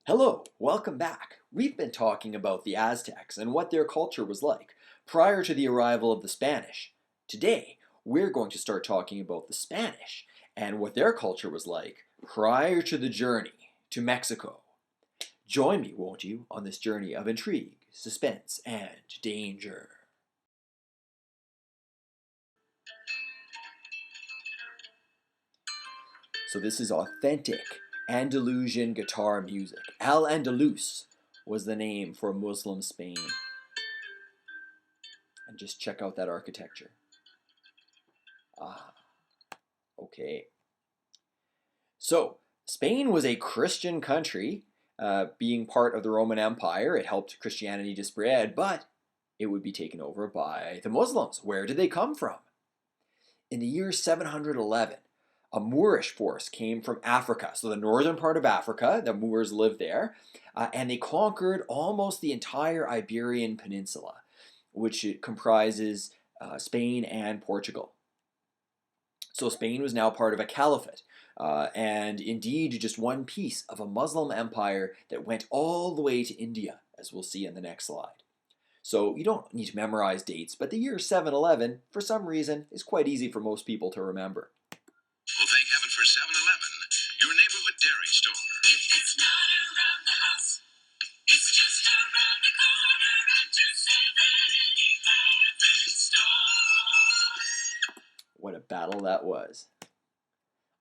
Hello, welcome back. We've been talking about the Aztecs and what their culture was like prior to the arrival of the Spanish. Today, we're going to start talking about the Spanish and what their culture was like prior to the journey to Mexico. Join me, won't you, on this journey of intrigue, suspense, and danger. So this is authentic Andalusian guitar music. Al-Andalus was the name for Muslim Spain. And just check out that architecture. Okay. So, Spain was a Christian country, being part of the Roman Empire. It helped Christianity to spread, but it would be taken over by the Muslims. Where did they come from? In the year 711, a Moorish force came from Africa, so the northern part of Africa. The Moors lived there, and they conquered almost the entire Iberian Peninsula, which comprises Spain and Portugal. So Spain was now part of a caliphate, and indeed just one piece of a Muslim empire that went all the way to India, as we'll see in the next slide. So you don't need to memorize dates, but the year 711, for some reason, is quite easy for most people to remember. Well, thank heaven for 7-Eleven, your neighborhood dairy store. If it's not around the house, it's just around the corner at your 7-Eleven store. What a battle that was.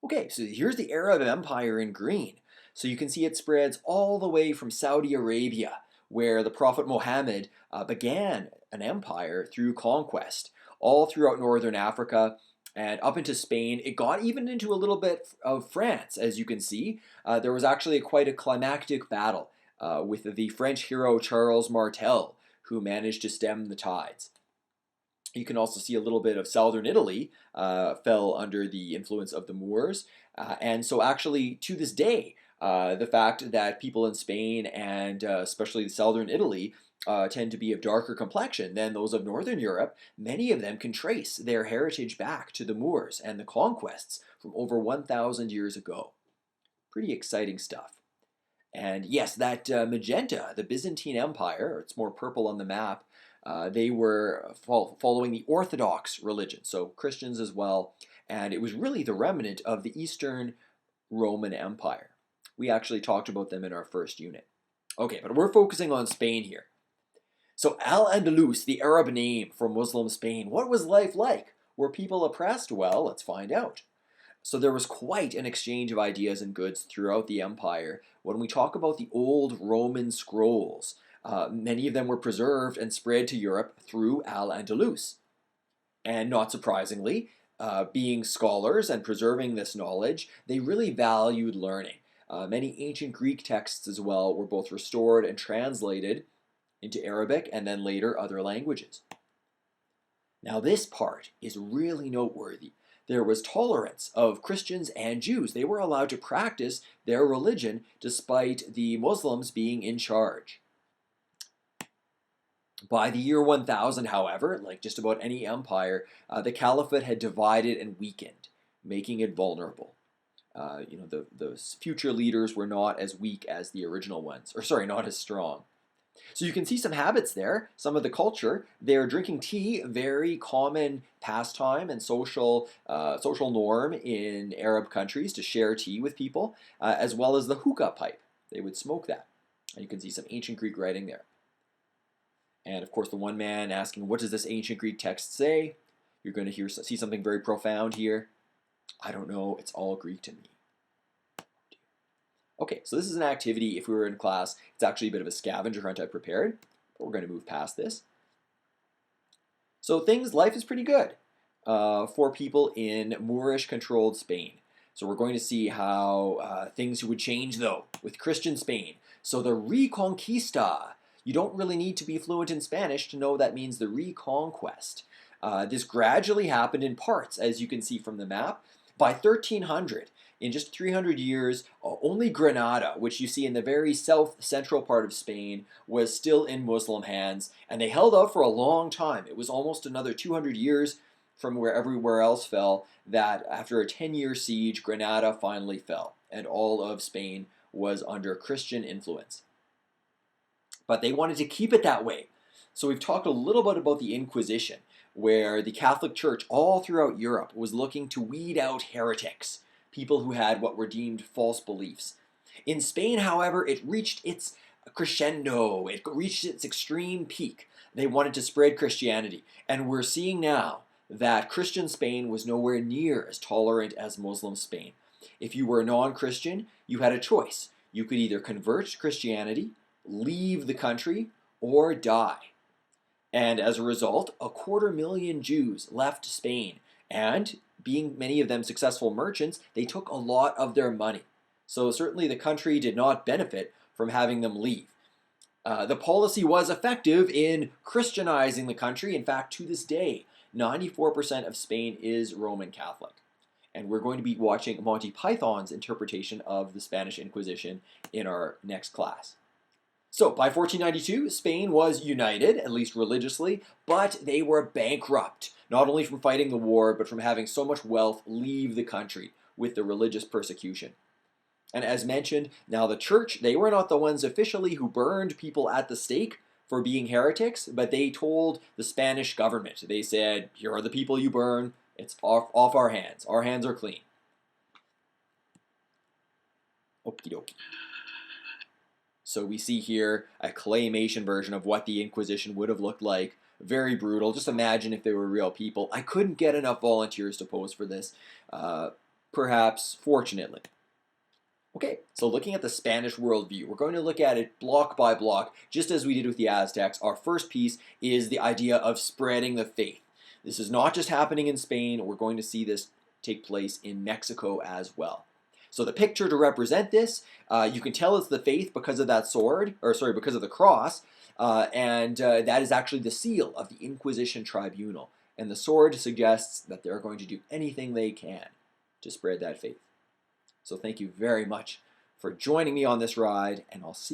Okay, so here's the Arab Empire in green. So you can see it spreads all the way from Saudi Arabia, where the Prophet Muhammad began an empire through conquest, all throughout northern Africa and up into Spain. It got even into a little bit of France, as you can see. There was actually quite a climactic battle with the French hero Charles Martel, who managed to stem the tides. You can also see a little bit of southern Italy fell under the influence of the Moors. And so actually, to this day, the fact that people in Spain and especially southern Italy tend to be of darker complexion than those of northern Europe, many of them can trace their heritage back to the Moors and the conquests from over 1,000 years ago. Pretty exciting stuff. And yes, that magenta, the Byzantine Empire, it's more purple on the map, they were following the Orthodox religion, so Christians as well, and it was really the remnant of the Eastern Roman Empire. We actually talked about them in our first unit. Okay, but we're focusing on Spain here. So al-Andalus, the Arab name for Muslim Spain, what was life like? Were people oppressed? Well, let's find out. So there was quite an exchange of ideas and goods throughout the empire. When we talk about the old Roman scrolls, many of them were preserved and spread to Europe through al-Andalus. And not surprisingly, being scholars and preserving this knowledge, they really valued learning. Many ancient Greek texts as well were both restored and translated into Arabic and then later other languages. Now this part is really noteworthy. There was tolerance of Christians and Jews. They were allowed to practice their religion despite the Muslims being in charge. By the year 1000, however, like just about any empire, the caliphate had divided and weakened, making it vulnerable. The future leaders were not as weak as the original ones, or sorry, not as strong. So you can see some habits there, some of the culture. They're drinking tea, very common pastime and social norm in Arab countries to share tea with people, as well as the hookah pipe. They would smoke that. And you can see some ancient Greek writing there. And of course, the one man asking, what does this ancient Greek text say? You're going to see something very profound here. I don't know, it's all Greek to me. Okay, so this is an activity, if we were in class, it's actually a bit of a scavenger hunt I prepared, but we're going to move past this. So life is pretty good for people in Moorish-controlled Spain. So we're going to see how things would change, though, with Christian Spain. So the Reconquista. You don't really need to be fluent in Spanish to know that means the Reconquest. This gradually happened in parts, as you can see from the map. By 1300, in just 300 years, only Granada, which you see in the very south-central part of Spain, was still in Muslim hands, and they held out for a long time. It was almost another 200 years from where everywhere else fell, that after a 10-year siege, Granada finally fell, and all of Spain was under Christian influence. But they wanted to keep it that way. So we've talked a little bit about the Inquisition, where the Catholic Church all throughout Europe was looking to weed out heretics, people who had what were deemed false beliefs. In Spain, however, it reached its crescendo, it reached its extreme peak. They wanted to spread Christianity, and we're seeing now that Christian Spain was nowhere near as tolerant as Muslim Spain. If you were a non-Christian, you had a choice. You could either convert to Christianity, leave the country, or die. And as a result, 250,000 Jews left Spain, and being many of them successful merchants, they took a lot of their money. So certainly the country did not benefit from having them leave. The policy was effective in Christianizing the country. In fact, to this day, 94% of Spain is Roman Catholic. And we're going to be watching Monty Python's interpretation of the Spanish Inquisition in our next class. So, by 1492, Spain was united, at least religiously, but they were bankrupt, not only from fighting the war, but from having so much wealth leave the country with the religious persecution. And as mentioned, now the church, they were not the ones officially who burned people at the stake for being heretics, but they told the Spanish government. They said, here are the people you burn, it's off our hands. Our hands are clean. Okie dokie. So we see here a claymation version of what the Inquisition would have looked like. Very brutal. Just imagine if they were real people. I couldn't get enough volunteers to pose for this. Perhaps, fortunately. Okay, so looking at the Spanish worldview, we're going to look at it block by block, just as we did with the Aztecs. Our first piece is the idea of spreading the faith. This is not just happening in Spain. We're going to see this take place in Mexico as well. So the picture to represent this, you can tell it's the faith because of that sword, because of the cross, and that is actually the seal of the Inquisition Tribunal. And the sword suggests that they're going to do anything they can to spread that faith. So thank you very much for joining me on this ride, and I'll see you